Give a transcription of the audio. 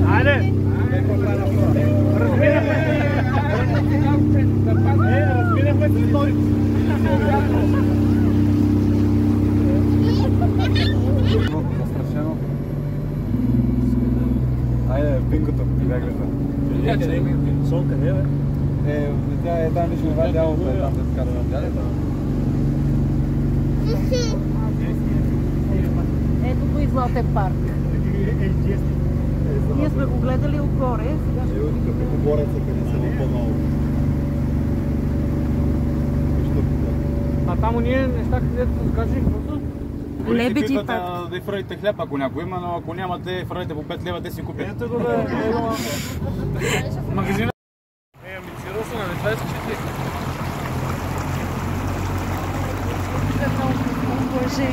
Айде! Разбирахме се той! Застрашено. Айде, пинкото, бяглета. Сон къде бе? Тя е там лично това дялото, е там да се казва. Ето го и Златен парк. Ние сме го гледали отгоре. Като бореца, къде са по-долу. А там ние неща, където се скачи, какво са? Лебеди пак. Да и фръдите хляб, ако някой има, но ако нямате, фръдите по 5 лева, те си купят. Ето го бе, Магазина. Амбицирал съм, нали 24? Боже.